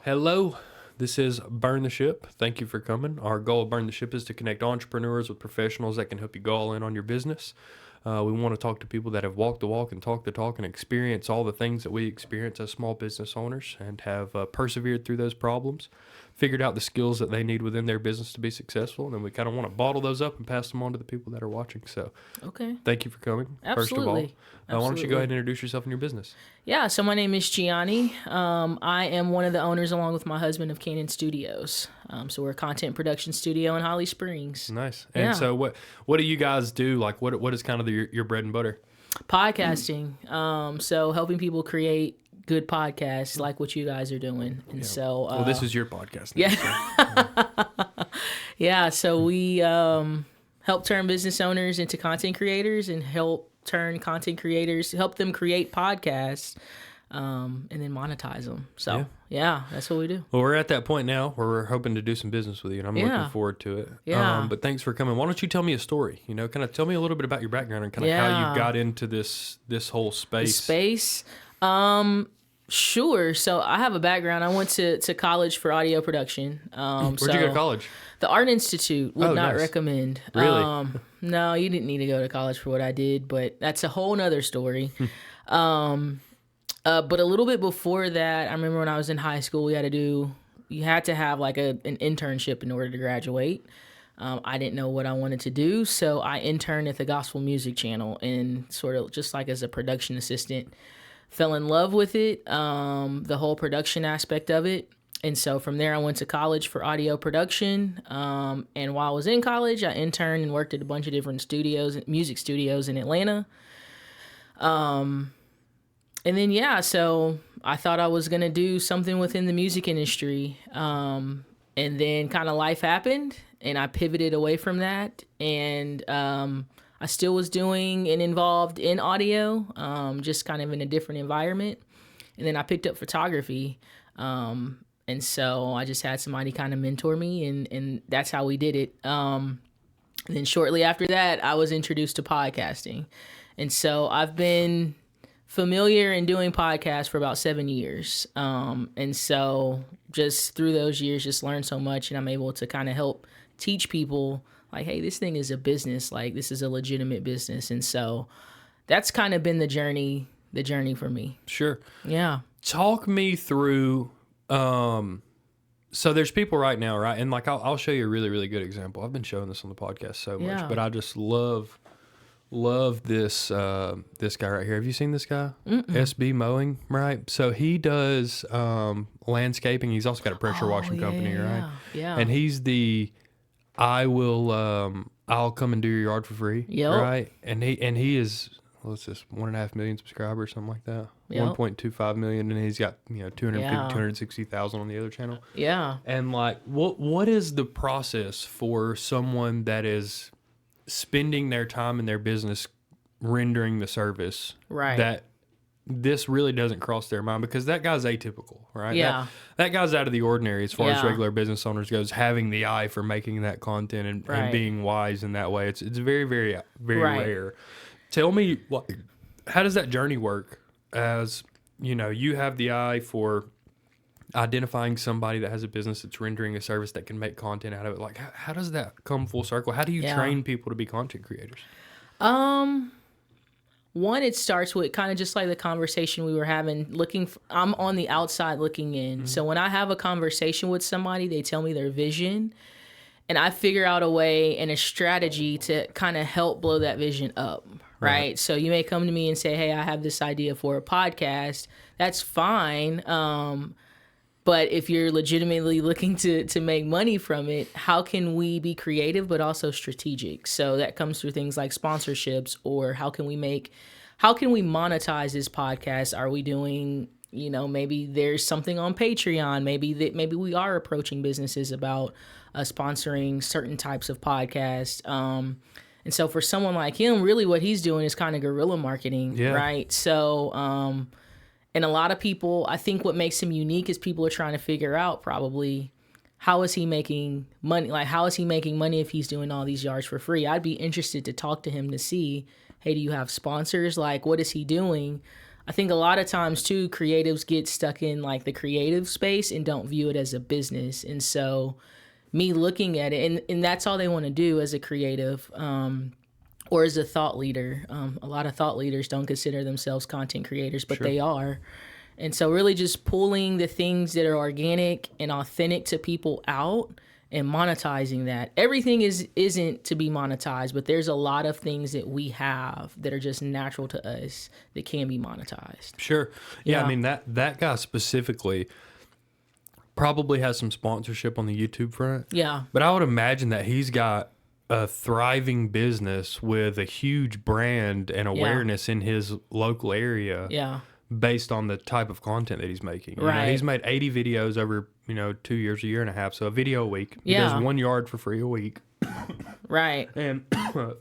Hello, this is Burn the Ship. Thank you for coming. Our goal of Burn the Ship is to connect entrepreneurs with professionals that can help you go all in on your business. We want to talk to people that have walked the walk and talked the talk and experience all the things that we experience as small business owners and have persevered through those problems, figured out the skills that they need within their business to be successful, and then we kind of want to bottle those up and pass them on to the people that are watching. So, Okay. thank you for coming. Absolutely. First of all, why don't you go ahead and introduce yourself and your business? Yeah, so my name is Gianni. I am one of the owners, along with my husband, of Cannon Studios. So we're a content production studio in Holly Springs. Nice. And Yeah. so what do you guys do? Like what is kind of your bread and butter? Podcasting. So helping people create good podcasts like what you guys are doing. And so... Well, this is your podcast now. Yeah. Yeah, so we help turn business owners into content creators and help them create podcasts and then monetize them. So, yeah, that's what we do. Well, we're at that point now where we're hoping to do some business with you, and I'm looking forward to it. Yeah. But thanks for coming. Why don't you tell me a story? Kind of tell me a little bit about your background and kind of how you got into this whole space. Sure. So I have a background. I went to college for audio production. Where'd you go to college? The Art Institute. Would not recommend. Really? No, you didn't need to go to college for what I did, but that's a whole nother story. But a little bit before that, I remember when I was in high school, you had to have like an internship in order to graduate. I didn't know what I wanted to do, so I interned at the Gospel Music Channel and sort of just like as a production assistant. Fell in love with it, the whole production aspect of it. And so from there, I went to college for audio production. And while I was in college, I interned and worked at a bunch of different music studios in Atlanta. And then, so I thought I was going to do something within the music industry. And then kind of life happened and I pivoted away from that. And I still was doing and involved in audio, just kind of in a different environment. And then I picked up photography. And so I just had somebody kind of mentor me, and that's how we did it. And then shortly after that, I was introduced to podcasting. And so I've been familiar in doing podcasts for about 7 years. And so just through those years, just learned so much, and I'm able to kind of help teach people like, hey, this thing is a business. Like, this is a legitimate business. And so that's kind of been the journey for me. Sure. Yeah. Talk me through, so there's people right now, right? And like, I'll show you a really, really good example. I've been showing this on the podcast so much, but I just love this, this guy right here. Have you seen this guy? SB Mowing, right? So he does, landscaping. He's also got a pressure washing company, right? Yeah. And he's I'll come and do your yard for free. Yep. Right. And he is, what's this, 1.5 million subscribers, something like that. Yep. 1.25 million, and he's got 260,000 on the other channel. Yeah. And like, what is the process for someone that is spending their time in their business rendering the service? Right. That this really doesn't cross their mind, because that guy's atypical, right? Yeah. That guy's out of the ordinary as far as regular business owners goes, having the eye for making that content and being wise in that way. It's very, very, very rare. Tell me, how does that journey work? As you have the eye for identifying somebody that has a business that's rendering a service that can make content out of it. Like, how does that come full circle? How do you train people to be content creators? One, it starts with kind of just like the conversation we were having, I'm on the outside looking in. Mm-hmm. So when I have a conversation with somebody, they tell me their vision, and I figure out a way and a strategy to kind of help blow that vision up, right? So you may come to me and say, hey, I have this idea for a podcast. That's fine. But if you're legitimately looking to make money from it, how can we be creative but also strategic? So that comes through things like sponsorships, or how can we monetize this podcast? Are we doing, maybe there's something on Patreon, maybe we are approaching businesses about sponsoring certain types of podcasts. And so for someone like him, really what he's doing is kind of guerrilla marketing, right? So, and a lot of people, I think what makes him unique is people are trying to figure out probably, how is he making money? Like, how is he making money if he's doing all these yards for free? I'd be interested to talk to him to see, hey, do you have sponsors? Like, what is he doing? I think a lot of times too, creatives get stuck in like the creative space and don't view it as a business. And so me looking at it, and that's all they want to do as a creative, or as a thought leader. A lot of thought leaders don't consider themselves content creators, but they are. And so really just pulling the things that are organic and authentic to people out and monetizing that. Everything isn't to be monetized, but there's a lot of things that we have that are just natural to us that can be monetized. Sure. Yeah, I mean, that guy specifically probably has some sponsorship on the YouTube front. Yeah. But I would imagine that he's got a thriving business with a huge brand and awareness in his local area. Yeah. Based on the type of content that he's making. You know, he's made 80 videos over, 2 years, a year and a half. So a video a week. He does 1 yard for free a week. Right. And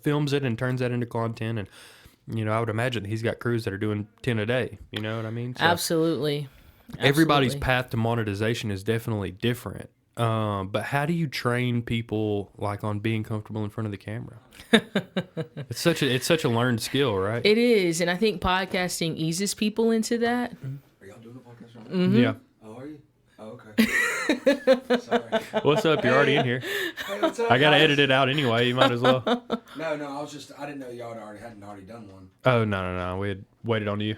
films it and turns that into content. And, I would imagine he's got crews that are doing 10 a day. You know what I mean? So Absolutely. Everybody's path to monetization is definitely different. But how do you train people like on being comfortable in front of the camera? It's such a learned skill, right? It is, and I think podcasting eases people into that. Are y'all doing a podcast right now? Mm-hmm. Yeah. Oh, are you? Oh, okay. Sorry. What's up? You're already in here. Hey, what's up, I gotta guys? edit it out anyway. You might as well. No, I didn't know y'all hadn't already done one. Oh no. We had waited on you.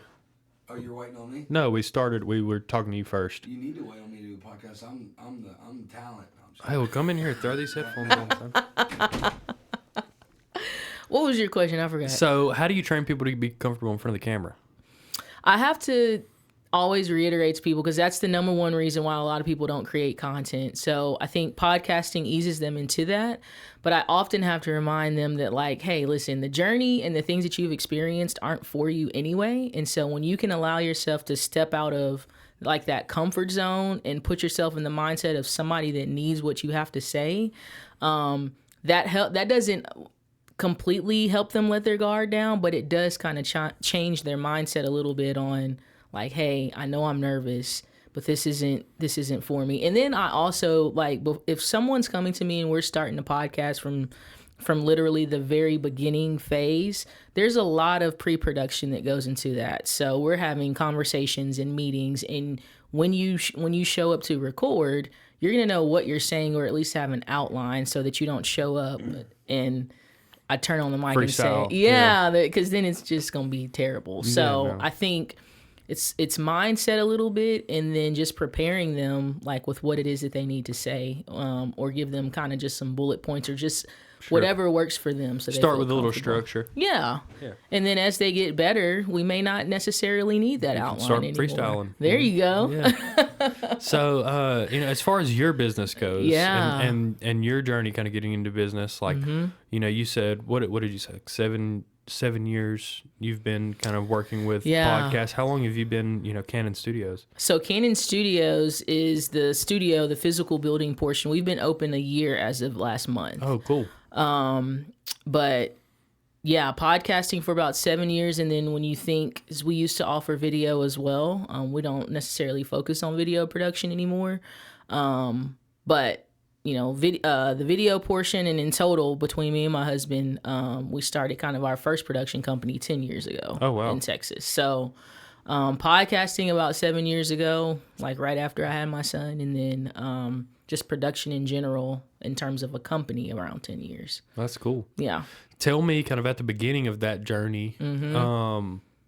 Oh, you're waiting on me? No, we were talking to you first. You need to wait on me to do a podcast. I'm the talent. No, I'm just Hey, well, come in here. Throw these headphones on. Son. What was your question? I forgot. So, how do you train people to be comfortable in front of the camera? I have to always reiterate to people, because that's the number one reason why a lot of people don't create content. So I think podcasting eases them into that. But I often have to remind them that, like, hey, listen, the journey and the things that you've experienced aren't for you anyway. And so when you can allow yourself to step out of like that comfort zone and put yourself in the mindset of somebody that needs what you have to say, that doesn't completely help them let their guard down, but it does kind of change their mindset a little bit on like, hey, I know I'm nervous, but this isn't for me. And then I also, like, if someone's coming to me and we're starting a podcast from literally the very beginning phase, there's a lot of pre-production that goes into that. So we're having conversations and meetings, and when you show up to record, you're gonna know what you're saying, or at least have an outline, so that you don't show up and I turn on the mic Freestyle. And say, yeah, because then it's just gonna be terrible. So Yeah, no. I think it's mindset a little bit, and then just preparing them like with what it is that they need to say, or give them kind of just some bullet points, or just whatever works for them. So Start they with a feel little comfortable. structure. Yeah. And then as they get better, we may not necessarily need that outline start anymore. Freestyling. There you go. Yeah. So, as far as your business goes, Yeah. and your journey kind of getting into business, like, you said, what did you say? Like 7 years you've been kind of working with podcasts. How long have you been, Canon Studios? So Canon Studios is the studio, the physical building portion. We've been open a year as of last month. Oh, cool. But yeah, podcasting for about 7 years. And then when you think, is we used to offer video as well. We don't necessarily focus on video production anymore. But the video portion, and in total between me and my husband, we started kind of our first production company 10 years ago. Oh, wow. In Texas. So podcasting about 7 years ago, like right after I had my son, and then just production in general in terms of a company around 10 years. That's cool. Yeah. Tell me kind of at the beginning of that journey,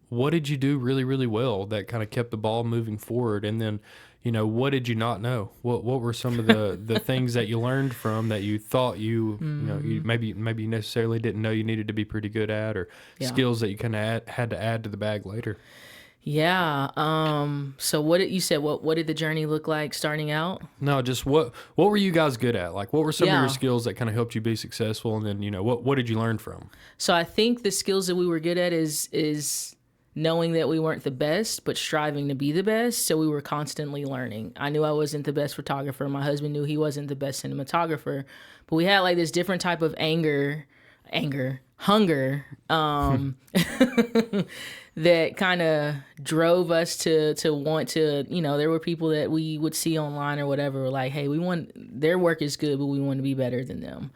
what did you do really, really well that kind of kept the ball moving forward? And then, what did you not know? What were some of the things that you learned from that you thought you maybe you necessarily didn't know you needed to be pretty good at, or skills that you kind of had to add to the bag later? Yeah. So what did the journey look like starting out? No, just what were you guys good at? Like, what were some of Yeah. your skills that kind of helped you be successful? And then, what did you learn from? So I think the skills that we were good at is knowing that we weren't the best, but striving to be the best. So we were constantly learning. I knew I wasn't the best photographer. My husband knew he wasn't the best cinematographer, but we had like this different type of hunger, that kind of drove us to want to, there were people that we would see online or whatever, were like, hey, their work is good, but we want to be better than them.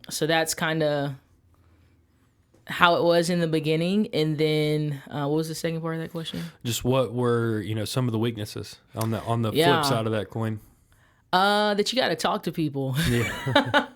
So that's kind of how it was in the beginning, and then what was the second part of that question? Just what were some of the weaknesses on the flip side of that coin? That you got to talk to people. Yeah.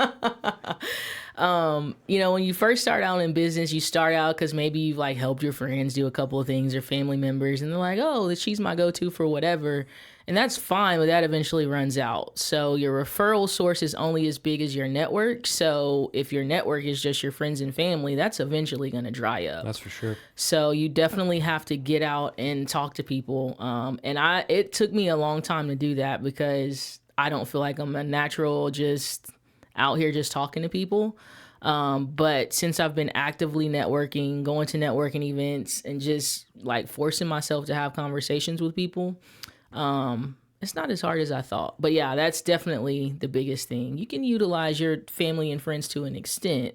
When you first start out in business, you start out because maybe you've like helped your friends do a couple of things or family members, and they're like, oh, she's my go-to for whatever. And that's fine, but that eventually runs out. So your referral source is only as big as your network. So if your network is just your friends and family, that's eventually going to dry up. That's for sure. So you definitely have to get out and talk to people. It took me a long time to do that because I don't feel like I'm a natural just out here just talking to people. But since I've been actively networking, going to networking events, and just like forcing myself to have conversations with people, it's not as hard as I thought. But yeah, that's definitely the biggest thing. You can utilize your family and friends to an extent.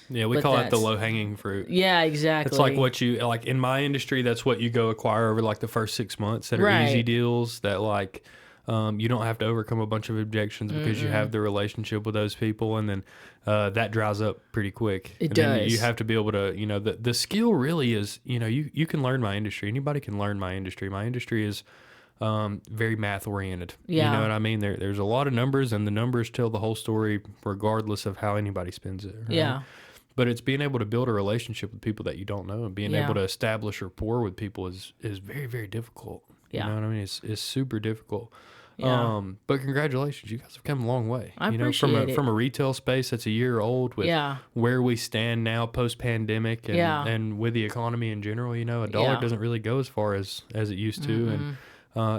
Yeah, we call it the low-hanging fruit. Yeah, exactly. It's like what you, like in my industry, that's what you go acquire over like the first 6 months that are easy deals that like you don't have to overcome a bunch of objections because you have the relationship with those people, and then that dries up pretty quick. It does. Then you have to be able to, the skill really is, you can learn my industry. Anybody can learn my industry. My industry is very math oriented. Yeah. You know what I mean? There's a lot of numbers, and the numbers tell the whole story regardless of how anybody spends it. Right? Yeah. But it's being able to build a relationship with people that you don't know, and being able to establish rapport with people is very, very difficult. Yeah. You know what I mean? It's super difficult. Yeah. But congratulations, you guys have come a long way. I appreciate it. From a retail space that's a year old with where we stand now post pandemic and with the economy in general, a dollar doesn't really go as far as it used to, and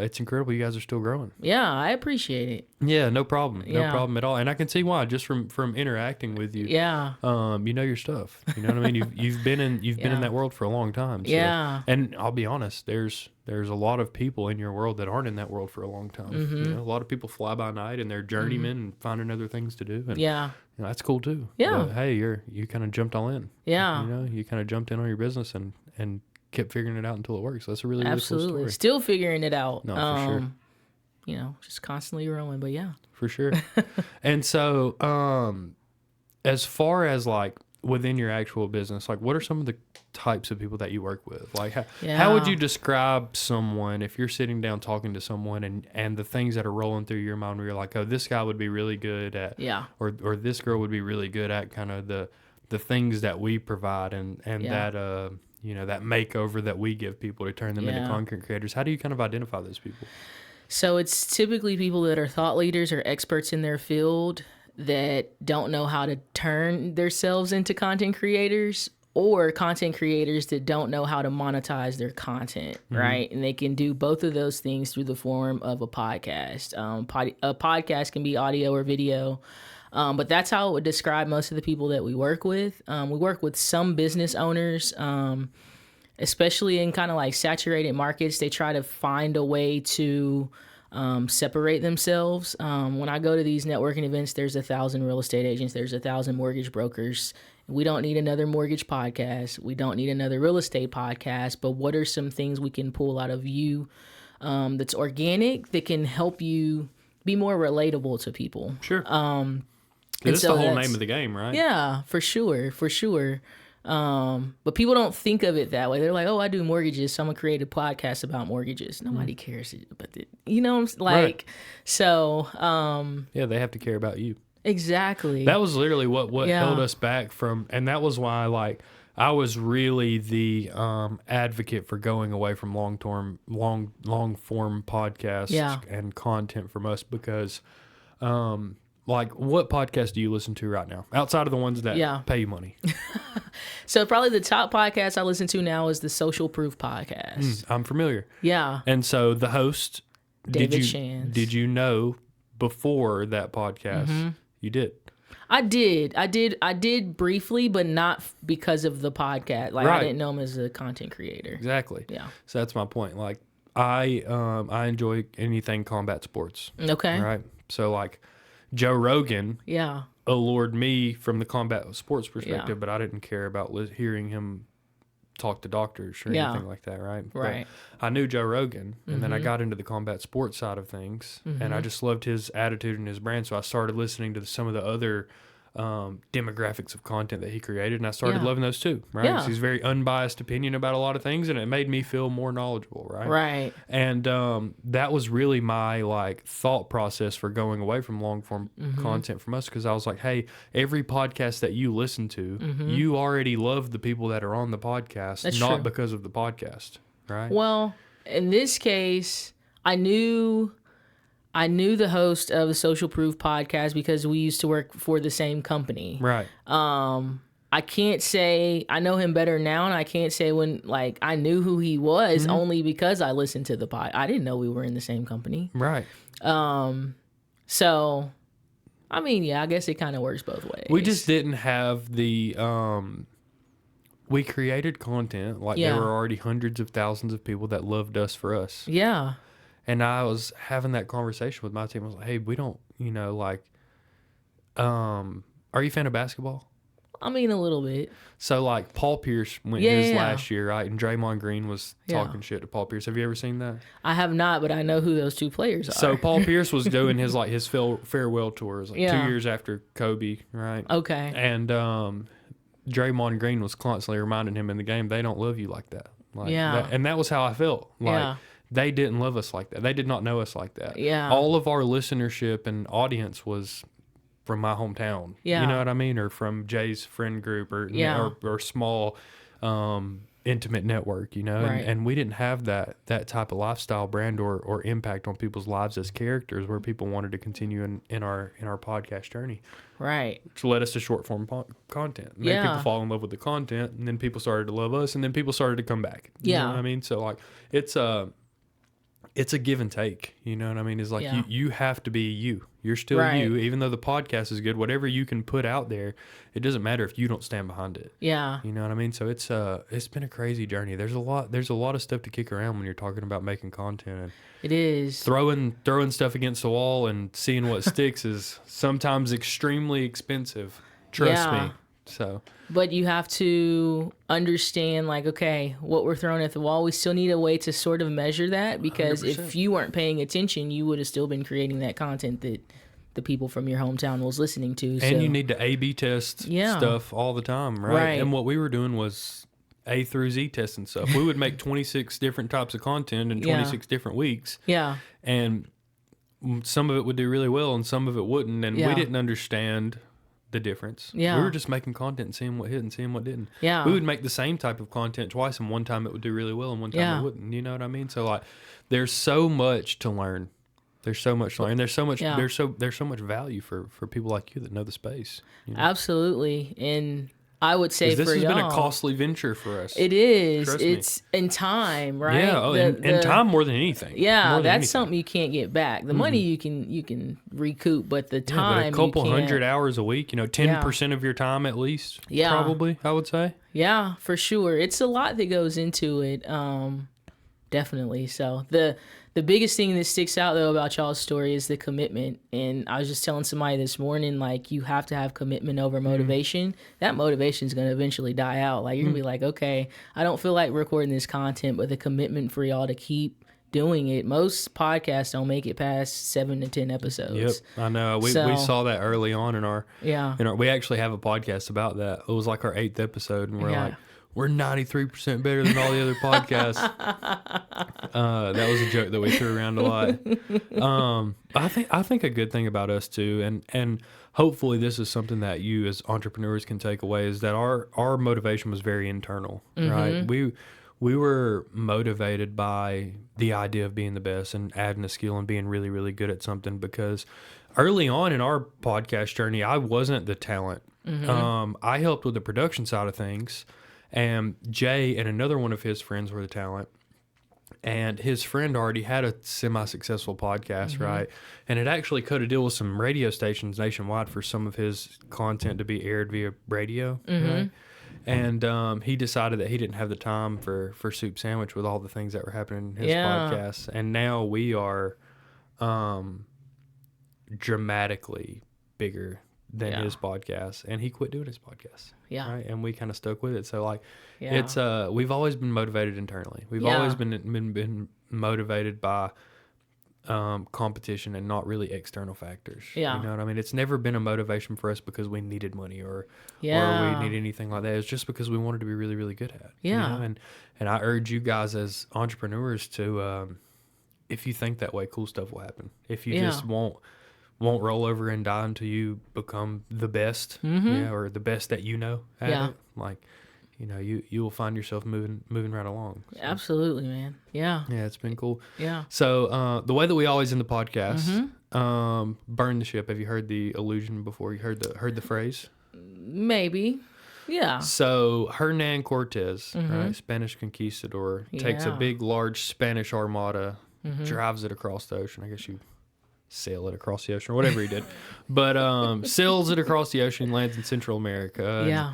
it's incredible you guys are still growing. Yeah, I appreciate it. Yeah, no problem. No problem at all. And I can see why, just from interacting with you. Yeah. You know your stuff. You know what I mean? You've been in that world for a long time. So. Yeah. And I'll be honest, there's a lot of people in your world that aren't in that world for a long time. Mm-hmm. A lot of people fly by night and they're journeymen and finding other things to do. And that's cool too. Yeah. But, hey, you kind of jumped all in. Yeah. You kind of jumped in on your business and kept figuring it out until it works. That's a really, really cool story. Still figuring it out. No, for sure. Just constantly growing, but yeah. For sure. And so, as far as like within your actual business, like what are some of the types of people that you work with? Like how would you describe someone if you're sitting down talking to someone and the things that are rolling through your mind where you're like, oh, this guy would be really good at, or this girl would be really good at kind of the things that we provide and that, that makeover that we give people to turn them into content creators. How do you kind of identify those people? So it's typically people that are thought leaders or experts in their field that don't know how to turn themselves into content creators, or content creators that don't know how to monetize their content, right? And they can do both of those things through the form of a podcast. A podcast can be audio or video, but that's how it would describe most of the people that we work with. We work with some business owners, especially in kind of like saturated markets. They try to find a way to separate themselves. When I go to these networking events, there's 1,000 real estate agents, there's 1,000 mortgage brokers. We don't need another mortgage podcast. We don't need another real estate podcast. But what are some things we can pull out of you that's organic, that can help you be more relatable to people? Sure. It's the whole name of the game, right? Yeah, for sure. But people don't think of it that way. They're like, oh, I do mortgages, so I'm going to create a podcast about mortgages. Nobody cares about it. Right. So. Yeah, they have to care about you. Exactly. That was literally what held us back from, and that was why, like, I was really the advocate for going away from long form podcasts and content from us, because like, what podcast do you listen to right now outside of the ones that pay you money? So probably the top podcast I listen to now is the Social Proof podcast. I'm familiar. Yeah. And so the host, David Shands. Did you know before that podcast? You did. I did briefly, but not because of the podcast. Like, I didn't know him as a content creator. Exactly. Yeah. So that's my point. Like, I enjoy anything combat sports. Okay. Right. So like, Joe Rogan. Yeah. Allured me from the combat sports perspective, but I didn't care about hearing him talk to doctors or anything like that, right? Right. But I knew Joe Rogan, and then I got into the combat sports side of things, and I just loved his attitude and his brand, so I started listening to some of the other demographics of content that he created, and I started loving those too, right? Yeah. He's very unbiased opinion about a lot of things, and it made me feel more knowledgeable, right? Right. And that was really my like thought process for going away from long form content from us, because I was like, hey, every podcast that you listen to, you already love the people that are on the podcast, That's not true. because of the podcast, right? Well, in this case, I knew the host of the Social Proof podcast because we used to work for the same company. Right. I can't say I know him better now, and I can't say when like I knew who he was only because I listened to the pod. I didn't know we were in the same company. Right. So, I mean, yeah, I guess it kind of works both ways. We just didn't have the we created content like there were already hundreds of thousands of people that loved us for us. Yeah. And I was having that conversation with my team. I was like, hey, we don't, like, are you a fan of basketball? I mean, a little bit. So, like, Paul Pierce went his last year, right? And Draymond Green was talking shit to Paul Pierce. Have you ever seen that? I have not, but I know who those two players are. So, Paul Pierce was doing his farewell tours, 2 years after Kobe, right? Okay. And Draymond Green was constantly reminding him in the game, they don't love you like that. Like, and that was how I felt. Like, they didn't love us like that. They did not know us like that. Yeah. All of our listenership and audience was from my hometown. Yeah. You know what I mean? Or from Jay's friend group or small intimate network, Right. and we didn't have that type of lifestyle brand or impact on people's lives as characters where people wanted to continue in our podcast journey. Right. Which led us to short form content. Made people fall in love with the content, and then people started to love us, and then people started to come back. You know what I mean? So like it's a give and take, you know what I mean? It's like you have to be you. You're still you, even though the podcast is good. Whatever you can put out there, it doesn't matter if you don't stand behind it. Yeah. You know what I mean? So it's been a crazy journey. There's a lot of stuff to kick around when you're talking about making content. And it is. Throwing stuff against the wall and seeing what sticks is sometimes extremely expensive. Trust me. So, but you have to understand, like, okay, what we're throwing at the wall, we still need a way to sort of measure that, because 100%. If you weren't paying attention, you would have still been creating that content that the people from your hometown was listening to. And you need to A/B test stuff all the time, right? And what we were doing was A through Z testing stuff. We would make 26 different types of content in 26 different weeks. Yeah. And some of it would do really well and some of it wouldn't. And we didn't understand the difference. Yeah. We were just making content and seeing what hit and seeing what didn't. Yeah. We would make the same type of content twice, and one time it would do really well and one time it wouldn't. You know what I mean? So like there's so much to learn. There's so much to learn. There's so much there's so much value for people like you that know the space. You know? Absolutely. And I would say this for has y'all, been a costly venture for us. It is. Trust it's in time, right? Yeah, and time more than anything. Yeah, that's something you can't get back. The money you can recoup, but the time, but a couple hundred hours a week, 10% of your time at least. Yeah, probably I would say. Yeah, for sure. It's a lot that goes into it. Definitely. So the biggest thing that sticks out though about y'all's story is the commitment. And I was just telling somebody this morning, like, you have to have commitment over motivation. That motivation is going to eventually die out. Like, you're going to be like, okay, I don't feel like recording this content, but the commitment for y'all to keep doing it. Most podcasts don't make it past 7 to 10 episodes. Yep, I know. We saw that early on in our we actually have a podcast about that. It was like our 8th episode, and we're like, we're 93% better than all the other podcasts. That was a joke that we threw around a lot. I think a good thing about us too, and hopefully this is something that you as entrepreneurs can take away, is that our motivation was very internal, right? We were motivated by the idea of being the best and adding a skill and being really, really good at something, because early on in our podcast journey, I wasn't the talent. I helped with the production side of things. And Jay and another one of his friends were the talent. And his friend already had a semi-successful podcast, right? And it actually cut a deal with some radio stations nationwide for some of his content to be aired via radio, right? And he decided that he didn't have the time for Soup Sandwich with all the things that were happening in his podcast. And now we are dramatically bigger than his podcast, and he quit doing his podcast. Right? And we kind of stuck with it. So like, it's we've always been motivated internally. We've always been motivated by competition and not really external factors. Yeah. You know what I mean? It's never been a motivation for us because we needed money or we need anything like that. It's just because we wanted to be really, really good at it. Yeah. You know? And I urge you guys as entrepreneurs to, if you think that way, cool stuff will happen. If you just won't roll over and die until you become the best, or the best that you know at it, like, you know, you will find yourself moving right along. So. Absolutely, man. Yeah. Yeah, it's been cool. Yeah. So the way that we always end the podcast, burn the ship. Have you heard the illusion before? You heard the phrase? Maybe. Yeah. So Hernan Cortez, right, Spanish conquistador, takes a big, large Spanish armada, drives it across the ocean. I guess you sail it across the ocean or whatever he did, but sails it across the ocean, lands in Central America. Yeah.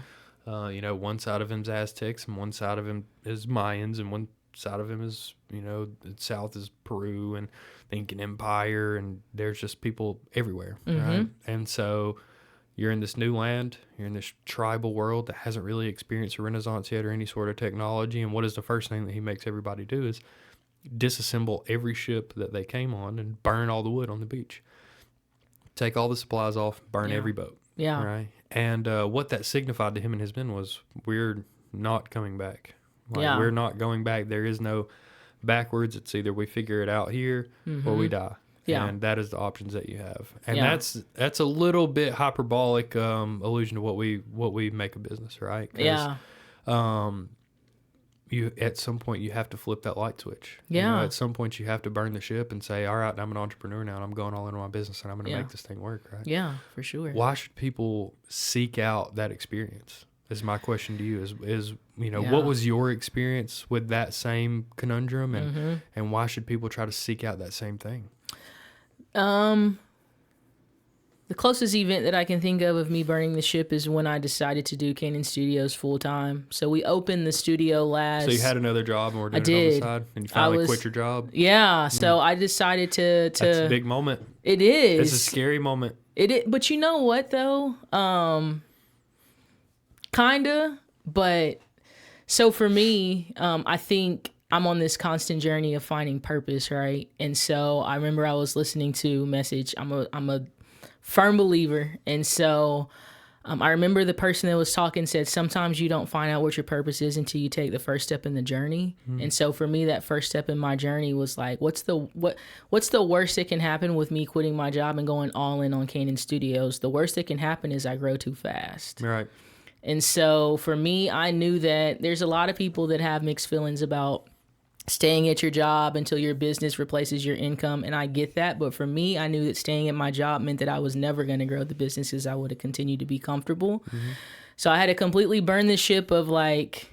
You know, one side of him's Aztecs and one side of him is Mayans and one side of him is, you know, the south is Peru and the Incan Empire, and there's just people everywhere, right? And so you're in this new land, you're in this tribal world that hasn't really experienced a renaissance yet or any sort of technology, and what is the first thing that he makes everybody do is disassemble every ship that they came on and burn all the wood on the beach. Take all the supplies off, burn every boat. Yeah. Right. And what that signified to him and his men was, we're not coming back. Like, we're not going back. There is no backwards. It's either we figure it out here or we die. Yeah. And that is the options that you have. And that's a little bit hyperbolic allusion to what we make a business, right? Yeah. You at some point you have to flip that light switch. Yeah. You know, at some point you have to burn the ship and say, all right, I'm an entrepreneur now and I'm going all into my business and I'm going to make this thing work, right? Yeah, for sure. Why should people seek out that experience? Is my question to you. Is you know, what was your experience with that same conundrum, and why should people try to seek out that same thing? The closest event that I can think of me burning the ship is when I decided to do Canon Studios full time. So we opened the studio last. So you had another job and were doing it on the side, and you finally quit your job. Yeah. So I decided to. That's a big moment. It is. It's a scary moment. It is, but you know what though? Kinda. But so for me, I think I'm on this constant journey of finding purpose, right? And so I remember I was listening to Message. I'm a firm believer. And so I remember the person that was talking said, sometimes you don't find out what your purpose is until you take the first step in the journey. And so for me, that first step in my journey was like, what's the worst that can happen with me quitting my job and going all in on Canon Studios? The worst that can happen is I grow too fast. Right. And so for me, I knew that there's a lot of people that have mixed feelings about staying at your job until your business replaces your income. And I get that. But for me, I knew that staying at my job meant that I was never going to grow the businesses. I would have continued to be comfortable. So I had to completely burn the ship of like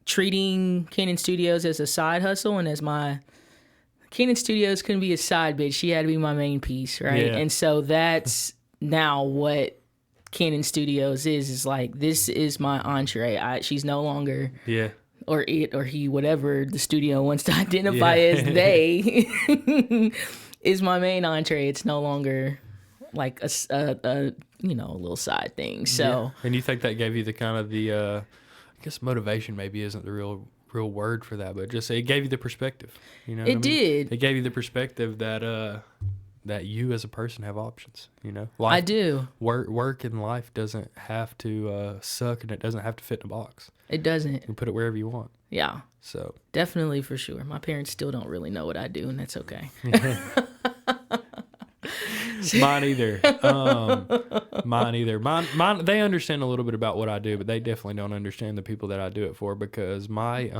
treating Canon Studios as a side hustle, and as my Canon Studios couldn't be a side bitch. She had to be my main piece. Right. Yeah. And so that's now what Canon Studios is like, this is my entree. She's no longer or it or he, whatever the studio wants to identify as they, is my main entree. It's no longer like a you know, a little side thing. So and you think that gave you the kind of the I guess motivation maybe isn't the real word for that, but just it gave you the perspective. You know, it did. It gave you the perspective that that you as a person have options. You know, life, I do. Work in life doesn't have to suck, and it doesn't have to fit in a box. It doesn't. You can put it wherever you want. Yeah. So definitely, for sure. My parents still don't really know what I do, and that's okay. Mine either. Mine either. Mine. They understand a little bit about what I do, but they definitely don't understand the people that I do it for, because my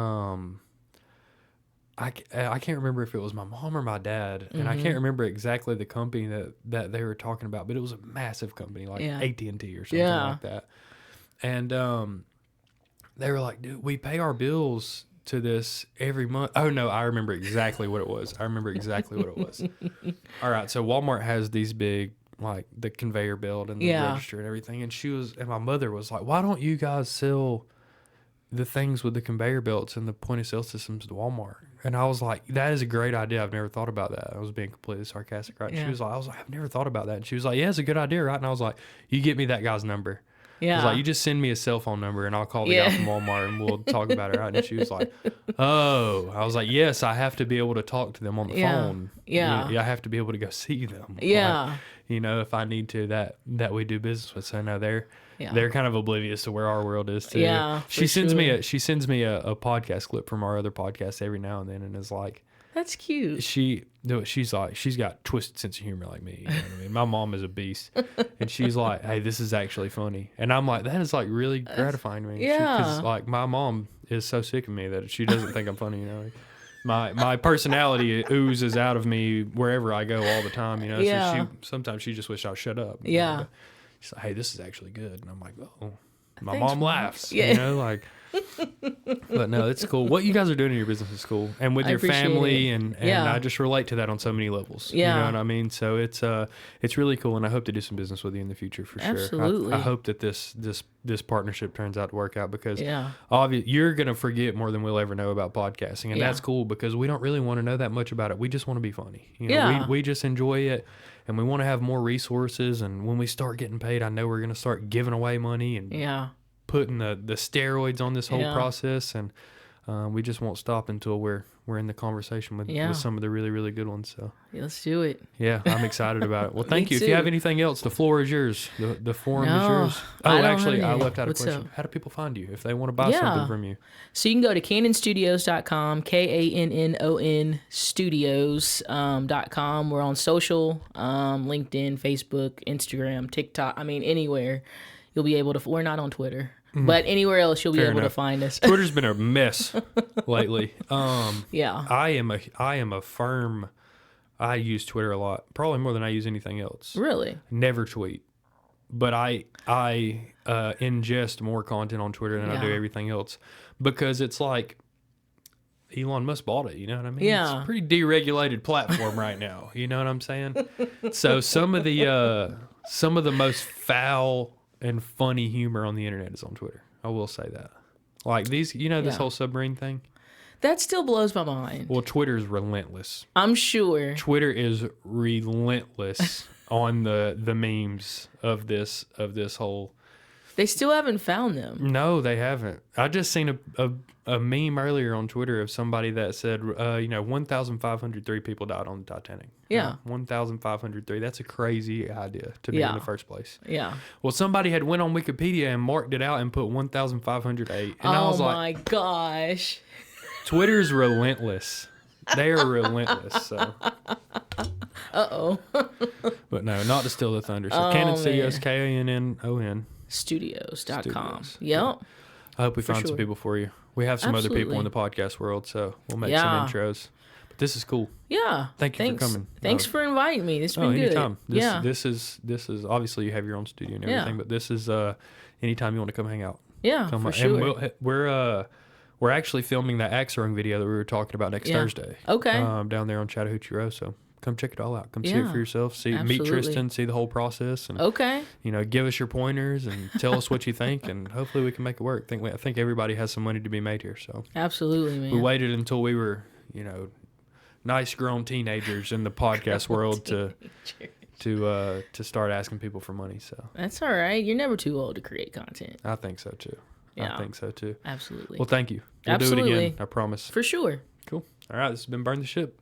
I can't remember if it was my mom or my dad, and I can't remember exactly the company that they were talking about, but it was a massive company like AT&T or something like that. And they were like, dude, we pay our bills to this every month. Oh no, I remember exactly what it was. All right, so Walmart has these big, like the conveyor belt and the register and everything, and my mother was like, why don't you guys sell the things with the conveyor belts and the point of sale systems to Walmart? And I was like, that is a great idea. I've never thought about that. I was being completely sarcastic, right? Yeah. I was like, I've never thought about that. And she was like, yeah, it's a good idea, right? And I was like, you get me that guy's number. Yeah. I was like, you just send me a cell phone number and I'll call the guy from Walmart and we'll talk about it, right? And she was like, oh. I was like, yes, I have to be able to talk to them on the phone. Yeah. I have to be able to go see them. Yeah. Like, you know, if I need to, that we do business with. So no, they're kind of oblivious to where our world is too. Yeah. She sends me a podcast clip from our other podcast every now and then, and is like, that's cute. She's like, she's got twisted sense of humor like me. You know what I mean? My mom is a beast, and she's like, hey, this is actually funny, and I'm like, that is like really gratifying to me. Yeah. Because like my mom is so sick of me that she doesn't think I'm funny. You know. My personality oozes out of me wherever I go all the time, you know. Yeah. So sometimes she just wished I'd shut up. Yeah. But she's like, hey, this is actually good. And I'm like, oh, my Thanks, mom Mom. laughs. Yeah. You know, like, but no, it's cool. What you guys are doing in your business is cool. And with I your appreciate family it. and Yeah. I just relate to that on so many levels. Yeah. You know what I mean? So it's really cool, and I hope to do some business with you in the future for sure. Absolutely. I hope that this partnership turns out to work out, because Yeah. obviously you're going to forget more than we'll ever know about podcasting, and Yeah. that's cool, because we don't really want to know that much about it. We just want to be funny. You know, Yeah. we just enjoy it, and we want to have more resources, and when we start getting paid, I know we're going to start giving away money and Yeah. putting the steroids on this whole Yeah. process, and we just won't stop until we're in the conversation with some of the really, really good ones. So Let's do it. yeah, I'm excited about it. Well, thank Me you. If you have too. anything else, the floor is yours. The forum is No, yours. I Oh, don't actually, have I any. left out a What's question. up? How do people find you if they want to buy something from you? So you can go to cannonstudios.com, KANNON studios.com. We're on social, LinkedIn, Facebook, Instagram, TikTok. I mean, anywhere you'll be able to. We're not on Twitter, but anywhere else you'll be Fair able enough. to find us. Twitter's been a mess lately. Yeah. I am a firm. I use Twitter a lot, probably more than I use anything else. Really? Never tweet, but I ingest more content on Twitter than I do Yeah. everything else, because it's like Elon Musk bought it. You know what I mean? Yeah. It's a pretty deregulated platform right now. You know what I'm saying? So some of the most foul and funny humor on the internet is on Twitter. I will say that. Like these, you know, this Yeah. whole submarine thing. That still blows my mind. Well, Twitter is relentless. I'm sure. Twitter is relentless on the memes of this whole. They still haven't found them. No, they haven't. I just seen a meme earlier on Twitter of somebody that said, 1,503 people died on the Titanic. Yeah. 1,503. That's a crazy idea to me in the first place. Yeah. Well, somebody had went on Wikipedia and marked it out and put 1,508. And I was Oh like, my gosh. Twitter's relentless. They are relentless. So. Uh-oh. But no, not to steal the thunder. So Oh, Cannon Studios, man. KANNON. Studios.com. Studios. Yep. I hope we found some sure. people for you. We have some other people in Absolutely. the podcast world, so we'll make Yeah. some intros. But this is cool. Yeah. Thank you Thanks. for coming. Thanks for inviting me. It's been good. Anytime. Yeah. This is obviously you have your own studio and everything, Yeah. but this is anytime you want to come hang out. Yeah, Come for on. sure. And we're actually filming that axe throwing video that we were talking about next Yeah. Thursday. Okay. Down there on Chattahoochee Road. So come check it all out. Come see it Yeah. for yourself. Meet Absolutely. Tristan, see the whole process, and Okay. give us your pointers and tell us what you think, and hopefully we can make it work. I think everybody has some money to be made here. So Absolutely, man. we waited until we were, nice grown teenagers in the podcast world to start asking people for money. So That's all right. You're never too old to create content. I think so too. Yeah. I think so too. Absolutely. Well, thank you. We'll do it Absolutely. again. I promise. For sure. Cool. All right. This has been Burn the Ship.